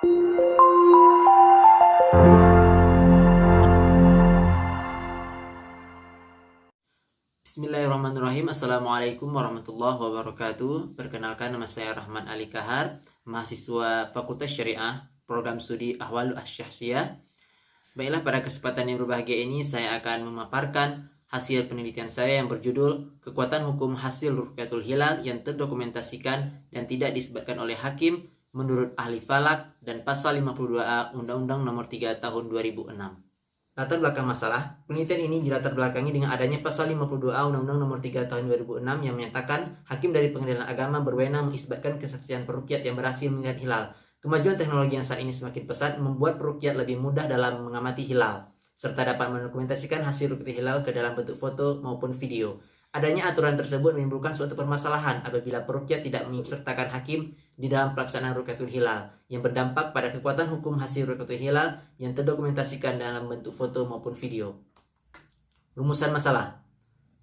Bismillahirrahmanirrahim. Assalamualaikum warahmatullahi wabarakatuh. Perkenalkan, nama saya Rahman Ali Kahar, mahasiswa Fakultas Syariah, Program Studi Ahwalul Syahsiyah. Baiklah, pada kesempatan yang berbahagia ini saya akan memaparkan hasil penelitian saya yang berjudul Kekuatan Hukum Hasil Rukyatul Hilal yang terdokumentasikan dan tidak disebutkan oleh hakim menurut ahli falak dan pasal 52A Undang-Undang Nomor 3 Tahun 2006. Latar belakang masalah, penelitian ini dilatar belakangi dengan adanya pasal 52A Undang-Undang Nomor 3 Tahun 2006 yang menyatakan hakim dari pengadilan agama berwenang mengisbatkan kesaksian peruqyat yang berhasil melihat hilal. Kemajuan teknologi yang saat ini semakin pesat membuat peruqyat lebih mudah dalam mengamati hilal, serta dapat mendokumentasikan hasil ruqyat hilal ke dalam bentuk foto maupun video. Adanya aturan tersebut menimbulkan suatu permasalahan apabila peruqyat tidak mengikutsertakan hakim di dalam pelaksanaan rukyatul hilal, yang berdampak pada kekuatan hukum hasil rukyatul hilal yang terdokumentasikan dalam bentuk foto maupun video. Rumusan masalah.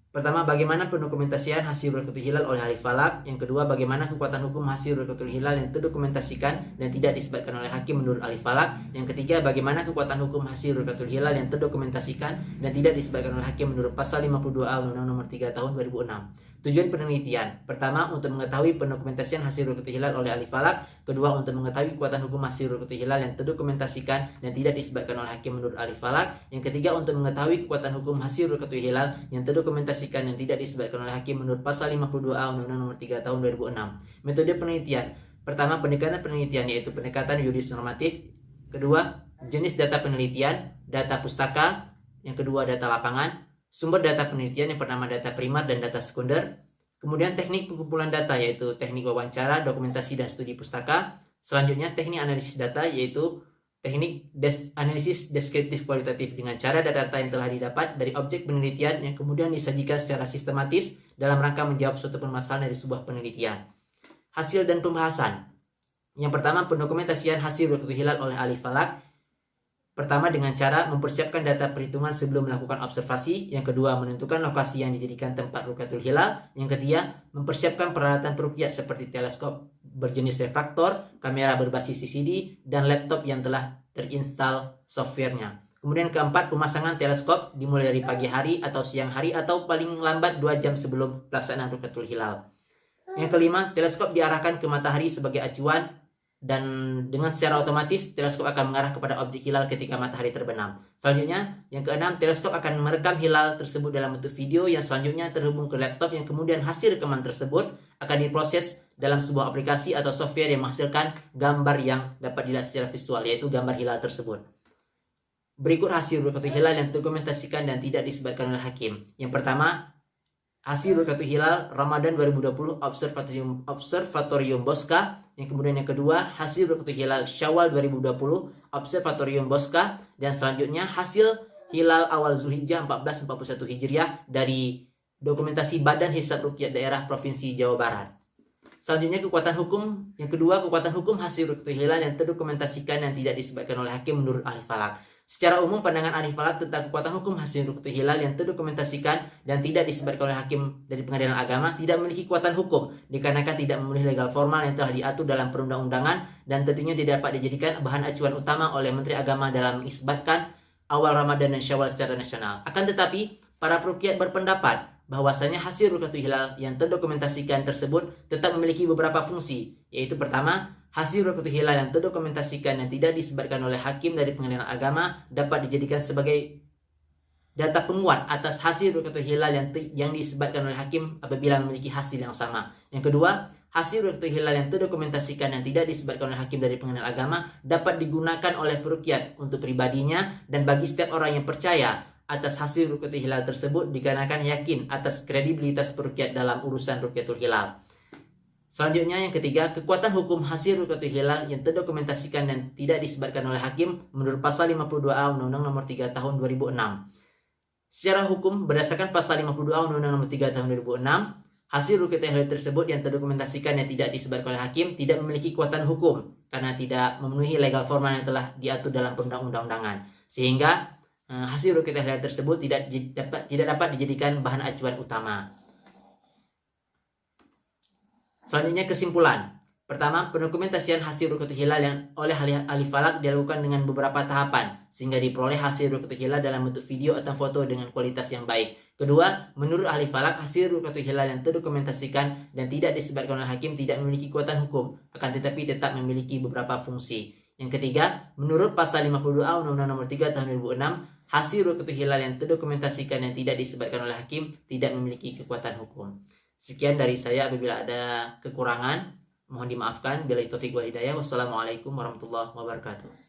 Pertama, bagaimana pendokumentasian hasil rukyatul hilal oleh ahli falak. Yang kedua, bagaimana kekuatan hukum hasil rukyatul hilal yang terdokumentasikan dan tidak disebutkan oleh hakim menurut ahli falak. Yang ketiga, bagaimana kekuatan hukum hasil rukyatul hilal yang terdokumentasikan dan tidak disebutkan oleh hakim menurut pasal 52A Undang-Undang Nomor 3 Tahun 2006. Tujuan penelitian. Pertama, untuk mengetahui pendokumentasian hasil rukyatul hilal oleh ahli falak. Kedua, untuk mengetahui kekuatan hukum hasil rukyatul hilal yang terdokumentasikan dan tidak disebutkan oleh hakim menurut ahli falak. Yang ketiga, untuk mengetahui kekuatan hukum hasil rukyatul hilal yang terdokumentasikan dan tidak disebutkan oleh hakim menurut pasal 52A Undang-Undang Nomor 3 Tahun 2006. Metode penelitian. Pertama, pendekatan penelitian, yaitu pendekatan yuridis normatif. Kedua, jenis data penelitian, data pustaka. Yang kedua, data lapangan. Sumber data penelitian, yang pertama data primer dan data sekunder. Kemudian teknik pengumpulan data, yaitu teknik wawancara, dokumentasi, dan studi pustaka. Selanjutnya teknik analisis data, yaitu teknik analisis deskriptif kualitatif dengan cara data-data yang telah didapat dari objek penelitian yang kemudian disajikan secara sistematis dalam rangka menjawab suatu permasalahan dari sebuah penelitian. Hasil dan pembahasan. Yang pertama, pendokumentasian hasil rukyatul hilal oleh ahli falak. Pertama, dengan cara mempersiapkan data perhitungan sebelum melakukan observasi. Yang kedua, menentukan lokasi yang dijadikan tempat rukyatul hilal. Yang ketiga, mempersiapkan peralatan peruqyat seperti teleskop berjenis refraktor, kamera berbasis CCD, dan laptop yang telah terinstal softwarenya. Kemudian keempat, pemasangan teleskop dimulai dari pagi hari atau siang hari atau paling lambat 2 jam sebelum pelaksanaan rukyatul hilal. Yang kelima, teleskop diarahkan ke matahari sebagai acuan, dan dengan secara otomatis teleskop akan mengarah kepada objek hilal ketika matahari terbenam. Selanjutnya, yang keenam, teleskop akan merekam hilal tersebut dalam bentuk video yang selanjutnya terhubung ke laptop, yang kemudian hasil rekaman tersebut akan diproses dalam sebuah aplikasi atau software yang menghasilkan gambar yang dapat dilihat secara visual, yaitu gambar hilal tersebut. Berikut hasil rukyatul hilal yang terdokumentasikan dan tidak disebutkan oleh hakim. Yang pertama, hasil rukyatul hilal Ramadan 2020 Observatorium Bosca. Yang kemudian yang kedua, hasil rukyatul hilal Syawal 2020 Observatorium Bosca. Dan selanjutnya hasil hilal awal Zulhijjah 1441 Hijriah dari dokumentasi Badan Hisab Ruqyat Daerah Provinsi Jawa Barat. Selanjutnya, kekuatan hukum. Yang kedua, kekuatan hukum hasil rukyatul hilal yang terdokumentasikan dan tidak disebutkan oleh hakim menurut ahli falak. Secara umum, pandangan ahli falak tentang kekuatan hukum hasil rukyatul hilal yang terdokumentasikan dan tidak disebutkan oleh hakim dari pengadilan agama tidak memiliki kekuatan hukum dikarenakan tidak memenuhi legal formal yang telah diatur dalam perundang-undangan, dan tentunya tidak dapat dijadikan bahan acuan utama oleh Menteri Agama dalam mengisbatkan awal Ramadan dan Syawal secara nasional. Akan tetapi, para peruqyat berpendapat bahwasanya hasil rukyatul hilal yang terdokumentasikan tersebut tetap memiliki beberapa fungsi, yaitu pertama, hasil rukyatul hilal yang terdokumentasikan dan tidak disebutkan oleh hakim dari pengadilan agama dapat dijadikan sebagai data penguat atas hasil rukyatul hilal yang disebutkan oleh hakim apabila memiliki hasil yang sama. Yang kedua, hasil rukyatul hilal yang terdokumentasikan dan tidak disebutkan oleh hakim dari pengadilan agama dapat digunakan oleh peruqyat untuk pribadinya dan bagi setiap orang yang percaya atas hasil rukyatul hilal tersebut dikarenakan yakin atas kredibilitas peruqyat dalam urusan rukyatul hilal. Selanjutnya, yang ketiga, kekuatan hukum hasil rukyatul hilal yang terdokumentasikan dan tidak disebutkan oleh hakim menurut pasal 52A Undang-Undang Nomor 3 Tahun 2006. Secara hukum, berdasarkan pasal 52A Undang-Undang Nomor 3 Tahun 2006, hasil rukyatul hilal tersebut yang terdokumentasikan dan tidak disebutkan oleh hakim tidak memiliki kekuatan hukum karena tidak memenuhi legal formal yang telah diatur dalam perundang-undangan, sehingga hasil rukyatul hilal tersebut tidak dapat dijadikan bahan acuan utama. Selanjutnya, kesimpulan. Pertama, pendokumentasian hasil rukyatul hilal yang oleh ahli falak dilakukan dengan beberapa tahapan sehingga diperoleh hasil rukyatul hilal dalam bentuk video atau foto dengan kualitas yang baik. Kedua, menurut ahli falak, hasil rukyatul hilal yang terdokumentasikan dan tidak disebarkan oleh hakim tidak memiliki kekuatan hukum, akan tetapi tetap memiliki beberapa fungsi. Yang ketiga, menurut pasal 52A Undang-Undang Nomor 3 Tahun 2006, hasil rukyatul hilal yang terdokumentasikan dan tidak disebarkan oleh hakim tidak memiliki kekuatan hukum. Sekian dari saya, apabila ada kekurangan mohon dimaafkan. Billahi taufik wal hidayah. Wassalamualaikum warahmatullahi wabarakatuh.